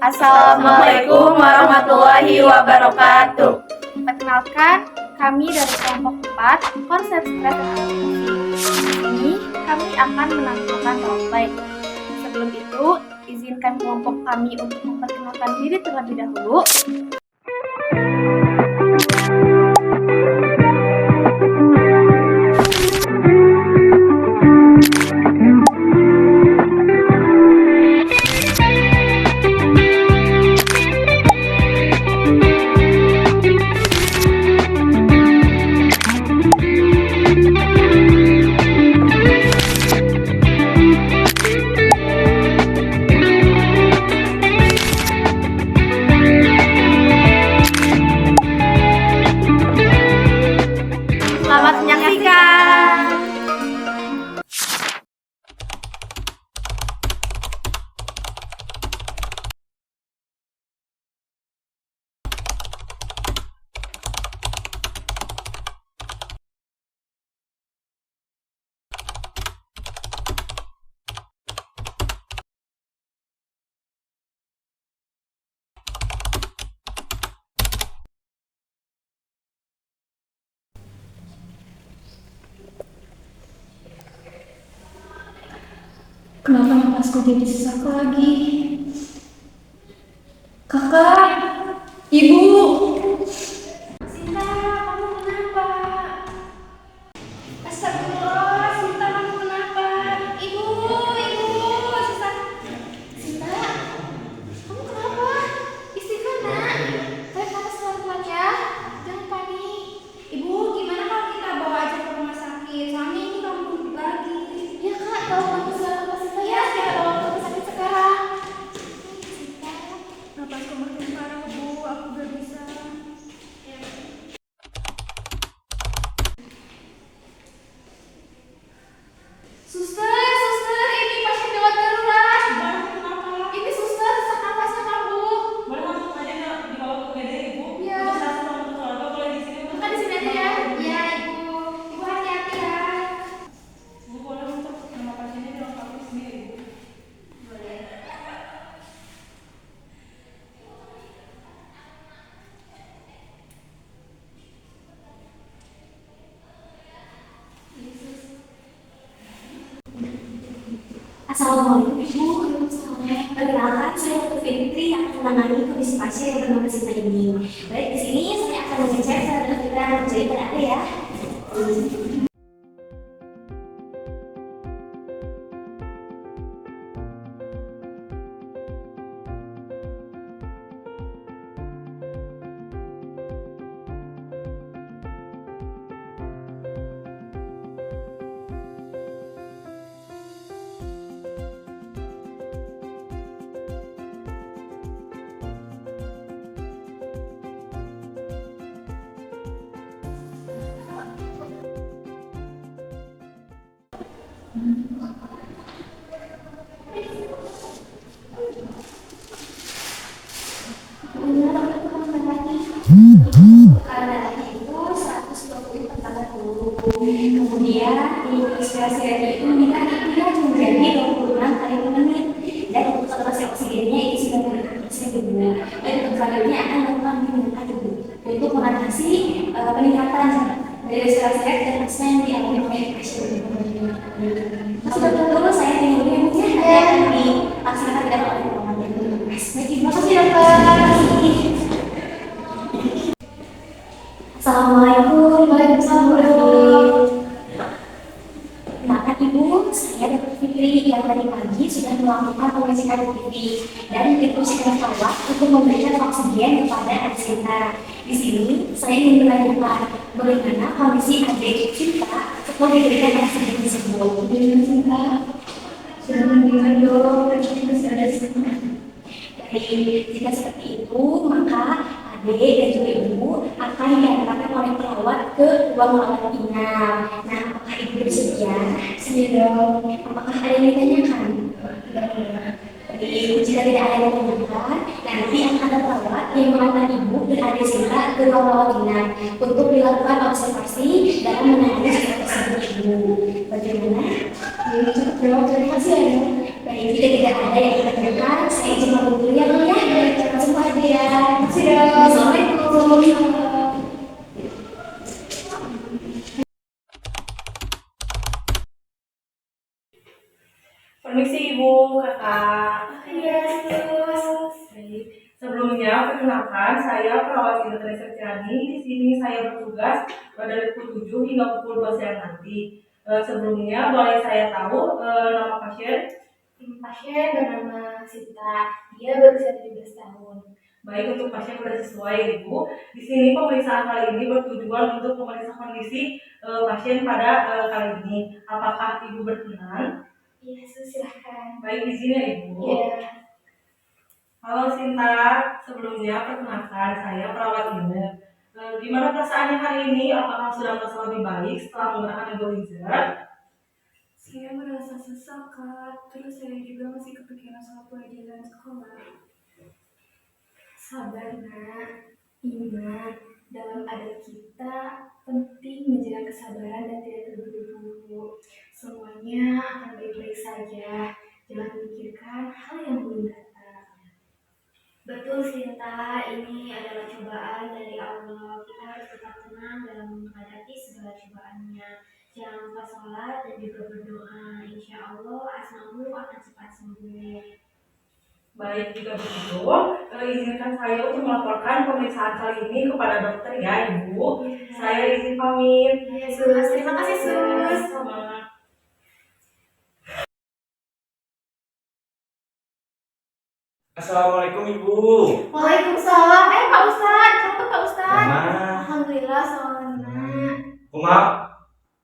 Assalamualaikum warahmatullahi wabarakatuh. Perkenalkan, kami dari kelompok 4 konsep stres dan aktivasi. Di sini kami akan menampilkan roleplay. Sebelum itu, izinkan kelompok kami untuk memperkenalkan diri terlebih dahulu. Selamat menyaksikan. Kenapa napasku jadi sesak lagi? Kakak, ibu. Sinta, kamu kenapa? Astagfirullah, Sinta, kamu kenapa? Ibu, sesak. Sinta, kamu kenapa? Istighfar, nak. Tarik nafas pelan-pelan ya. Jangan panik. Ibu, gimana kalau kita bawa aja ke rumah sakit? Soalnya ini kamu balik lagi. Ya kak, kalau kamu selalu pasti ya, kita bawa ke rumah sakit sekarang. Sinta, Napasku makin parah, Bu. Aku gak bisa. Suster, ini pasien gawat darurat. Ini suster, sesak nafasnya kamu. Boleh langsung aja nggak dibawa ke UGD, Ibu? Iya. Untuk saat sama keluarga boleh di sini. Kakak di sini aja ya. Iya, Ibu. Ibu hati-hati ya. Bu, boleh untuk nama pasiennya dilengkapi sendiri, Bu. Boleh. Assalamualaikum Ibu. Perkenalkan, saya Dr. Fitri yang akan menangani kondisi pasien yang bernama Sinta ini. Baik, di sini saya akan mengecek secara dokter jadi pada Anda ya. Karena itu 120/80. Kemudian di inspirasi itu meminta dia menjadi 26 kali per menit. Dan untuk saturasi oksigennya itu 90% Ibu. Dan untuk selanjutnya akan melakukan pemeriksaan Ibu untuk mengatasi peningkatan dari respirasi dan asma yang dialami oleh pasien. Betul, saya tinggal dulu ya, akan dilaksanakan tidak oleh orang. Terima kasih dokter. Assalamualaikum. Waalaikumsalam. Kenalkan Ibu, saya Dr. Fitri yang tadi pagi sudah melakukan pengecekan TV dan diinstruksikan perawat untuk memberikan oksigen kepada adik Sinta. Di sini saya ingin menanyakan bagaimana kondisi adik Sinta setelah diberikan oksigen tersebut. Sinta sudah meninggal dong, tapi masih ada sesak. Baik, jika seperti itu, maka adik dan juga ibu akan diantarkan oleh perawat ke ruang rawat inap. Nah, apakah ibu bersedia? Iya dong. Apakah ada yang ditanyakan? Baik, jika tidak ada yang ditanyakan, nanti akan ada perawat yang mengantar ibu dan adik Sinta ke ruang rawat inap untuk dilakukan observasi dalam menangani situasi tersebut ibu. Bagaimana? Cukup jawab, terima kasih ya. Baik, jika tidak ada yang ditanyakan, saya izin pamit dulu ya Bu ya. Sebelumnya, perkenalkan saya perawat Indra Septiani. Di sini saya bertugas dari pukul 7 hingga pukul 2 siang nanti. Sebelumnya, boleh saya tahu nama pasien? Pasien bernama Sinta. Dia berusia 17 tahun. Baik, untuk pasien sudah sesuai, Ibu. Di sini pemeriksaan kali ini bertujuan untuk memeriksa kondisi pasien pada kali ini. Apakah Ibu berkenan? Iya, silahkan. Baik, izin ya, Ibu. Iya. Halo Sinta, sebelumnya perkenalkan saya perawat Ine. Gimana perasaannya hari ini? Apakah sudah merasa lebih baik setelah menggunakan nebulizer? Saya merasa sesak, Kak. Terus saya juga masih kepikiran soal pelajaran sekolah. Sabar, Nak. Ingat, dalam adat kita penting menjaga kesabaran dan tidak terburu-buru. Semuanya akan baik-baik saja. Jangan memikirkan hal yang belum datang. Betul, Sinta. Ini adalah cobaan dari Allah. Kita harus tetap tenang dalam menghadapi segala cobaannya. Jangan lupa sholat dan juga berdoa. Insya Allah, asmamu akan cepat sembuh. Baik, jika begitu, izinkan saya untuk melaporkan pemeriksaan kali ini kepada dokter ya, Ibu. Saya izin pamit. Ya, Sus. Terima kasih, Sus. Sama. Assalamualaikum Ibu. Waalaikumsalam. Pak Ustadz. Kenapa Pak Ustadz? Nah, Alhamdulillah, selamat. kumaha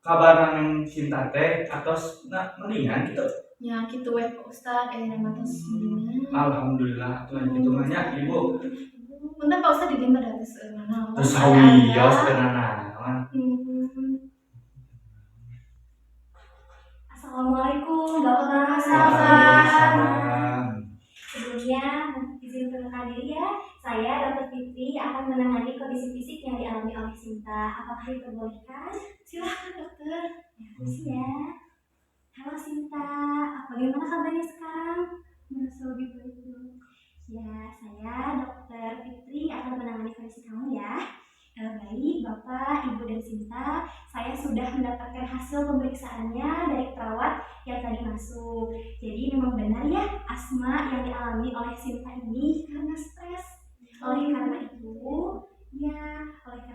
kabar nang Sinta teh atos mendingan gitu. Ya, gitu weh Pak Ustadz. Nama tos gimana? Alhamdulillah tuh gitu banyak Ibu. Bentar Pak Ustadz di game ada tes mana? Terus hawios tenanan. Assalamualaikum Bapak. Waalaikumsalam. Sebelumnya, izin perkenalkan diri ya. Saya Dr. Fitri akan menangani kondisi fisik yang dialami oleh Sinta. Apakah diperbolehkan? Silahkan dokter. Makasih ya. Halo Sinta, bagaimana kabarnya sekarang? Merasa lebih baik, Dok. Ya, saya Dr. Fitri akan menangani kondisi kamu ya. Baik, Bapak, Ibu, dan Sinta, saya sudah mendapatkan hasil pemeriksaannya dari perawat yang tadi masuk. Jadi memang benar ya, asma yang dialami oleh Sinta ini karena stres. Oleh karena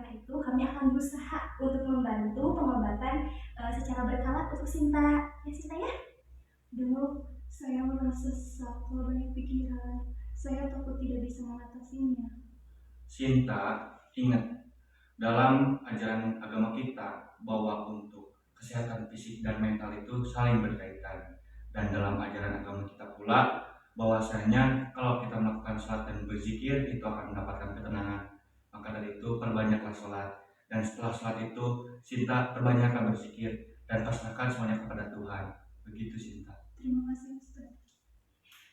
itu kami akan berusaha untuk membantu pengobatan secara berkala untuk Sinta. Ya Sinta ya? Dok, saya merasa sesak, banyak pikiran. Saya takut tidak bisa mengatasinya. Sinta, ingat dalam ajaran agama kita bahwa untuk kesehatan fisik dan mental itu saling berkaitan. Dan dalam ajaran agama kita pula bahwasanya kalau kita melakukan sholat dan berzikir itu akan mendapatkan ketenangan. Maka dari itu perbanyaklah sholat, dan setelah sholat itu Sinta perbanyaklah berzikir dan pasrahkan semuanya kepada Tuhan. Begitu Sinta. Terima kasih, Ustaz.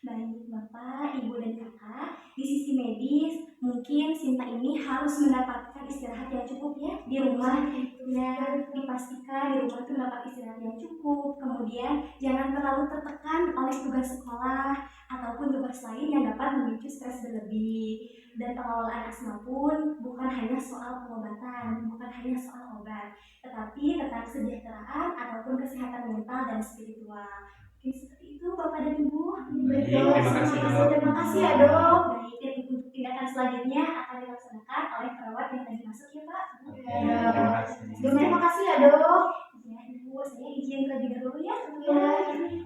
Baik Bapak, Ibu, dan Kakak, di sisi medis mungkin Sinta ini harus mendapatkan istirahat yang cukup ya di rumah. Dan dipastikan di rumah itu mendapat istirahat yang cukup. Kemudian jangan terlalu tertekan oleh tugas sekolah ataupun tugas lain yang dapat memicu stres berlebih. Dan pengelolaan asma pun bukan hanya soal pengobatan, bukan hanya soal obat, tetapi tentang kesejahteraan ataupun kesehatan mental dan spiritual. Oke, seperti itu Bapak dan Ibu. Baik, terima kasih, Dok. Terima kasih ya Dok. Baik, dan untuk tindakan selanjutnya akan dilaksanakan oleh perawat yang tadi masuk ya Pak. Terima kasih. Terima kasih ya Dok. Ya Ibu, saya izin terlebih dahulu ya. Ya,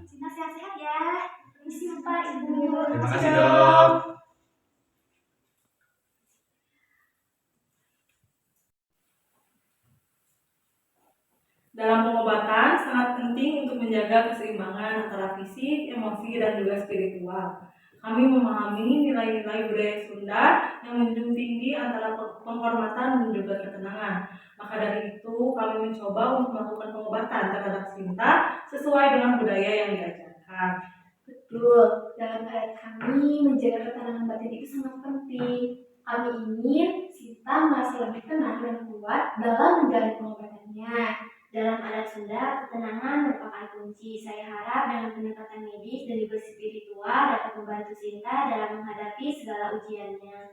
Sinta sehat-sehat ya. Permisi Pak, Ibu. Terima kasih Dok. Dalam pengobatan sangat penting untuk menjaga keseimbangan antara fisik, emosi, dan juga spiritual. Kami memahami nilai-nilai budaya Sunda yang menjunjung tinggi antara penghormatan dan juga ketenangan. Maka dari itu kami mencoba untuk melakukan pengobatan terhadap Sinta sesuai dengan budaya yang diajarkan. Betul, dalam adat kami menjaga ketenangan batin itu sangat penting. Kami ingin Sinta masih lebih tenang dan kuat dalam menjalani pengobatannya. Dalam adat Sunda, ketenangan merupakan kunci. Saya harap dengan pendekatan medis dan juga spiritual dapat membantu Sinta dalam menghadapi segala ujiannya.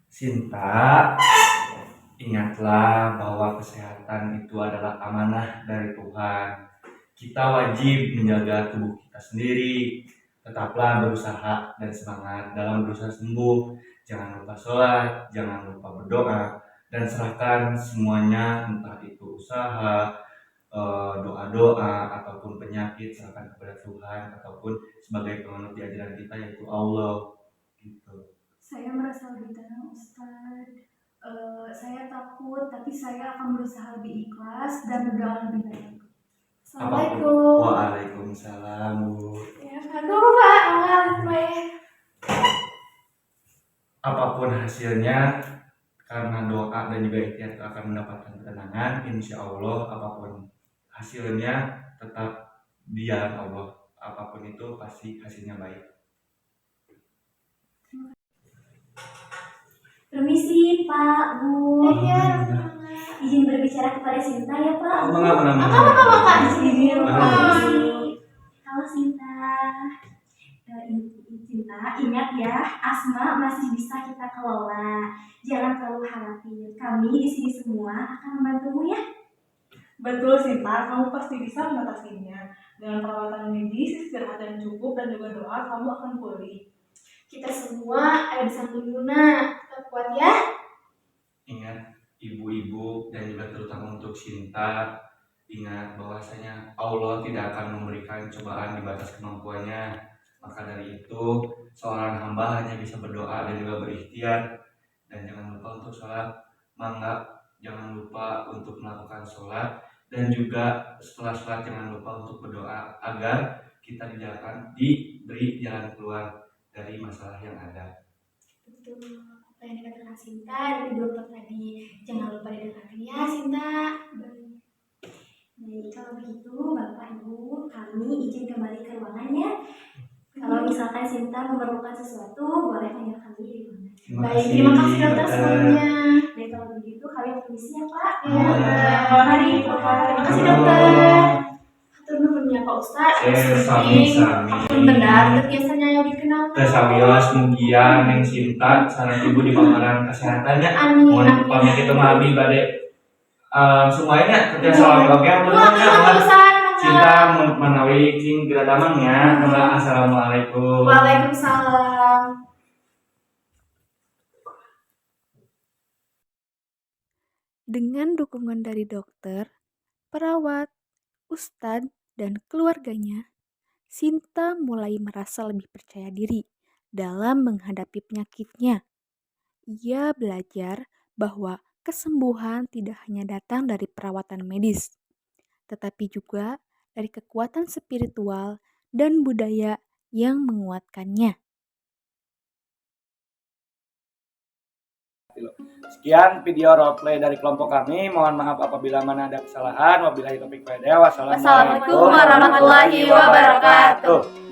Sinta, Ingatlah bahwa kesehatan itu adalah amanah dari Tuhan. Kita wajib menjaga tubuh kita sendiri. Tetaplah berusaha dan semangat dalam berusaha sembuh. Jangan lupa sholat, jangan lupa berdoa, dan serahkan semuanya, entah itu usaha, doa-doa, ataupun penyakit, serahkan kepada Tuhan, ataupun sebagai penganut di ajaran kita yaitu Allah. Gitu. Saya merasa lebih tenang, Ustadz. Saya takut, tapi saya akan berusaha lebih ikhlas dan berdoa lebih baik. Assalamualaikum. Waalaikumsalam, Bu. Ya, aduh Pak, Pak. Apapun hasilnya, karena doa dan juga ikhtiar akan mendapatkan ketenangan. Insya Allah apapun hasilnya tetap di jalan Allah. Apapun itu pasti hasilnya baik. Permisi Pak, Bu. Iya, Izin berbicara kepada Sinta ya Pak. Maka. Di sini Mangga. Halo Sinta. Sinta, ingat ya, asma masih bisa kita kelola. Jangan terlalu khawatir. Kami di sini semua akan membantumu ya. Betul Sinta, kamu pasti bisa mengatasinya. Dengan perawatan medis, istirahat yang cukup, dan juga doa, kamu akan pulih. Kita semua ada di samping Luna. Tetap kuat ya. Ingat ibu-ibu dan juga terutama untuk Sinta, ingat bahwasanya Allah tidak akan memberikan cobaan di batas kemampuannya. Maka dari itu seorang hamba hanya bisa berdoa dan juga berikhtiar. Dan jangan lupa untuk sholat. Mangga, jangan lupa untuk melakukan sholat. Dan juga setelah sholat jangan lupa untuk berdoa agar kita diberi jalan keluar dari masalah yang ada. Betul. Apa yang dikatakan Sinta dari dokter tadi. Jangan lupa didengarkan ya, Sinta. Baik, kalau begitu Bapak Ibu, kami izin kembali ke ruangannya. Kalau misalkan Sinta memerlukan sesuatu, boleh panggil kami di ruangan. Baik, terima kasih dokter semuanya. Baik, kalau begitu kami permisi ya Pak. Ya, Mari, terima kasih dokter. Hatur nuhun ya Pak Ustadz. Apun benar, biasanya yang dikenal. Tersamios mugia Neng Sinta sareng ibu di paparan kesehatannya. Amin. Mohon pamit itu mah abdi bade semuanya ketika salam oke Cinta menawi cing geradamangnya. Assalamualaikum. Waalaikumsalam. Dengan dukungan dari dokter, perawat, ustadz, dan keluarganya, Sinta mulai merasa lebih percaya diri dalam menghadapi penyakitnya. Ia belajar bahwa kesembuhan tidak hanya datang dari perawatan medis, tetapi juga dari kekuatan spiritual dan budaya yang menguatkannya. Sekian video roleplay dari kelompok kami. Mohon maaf apabila mana ada kesalahan. Wabillahi taufiq wal hidayah. Wassalamualaikum warahmatullahi wabarakatuh.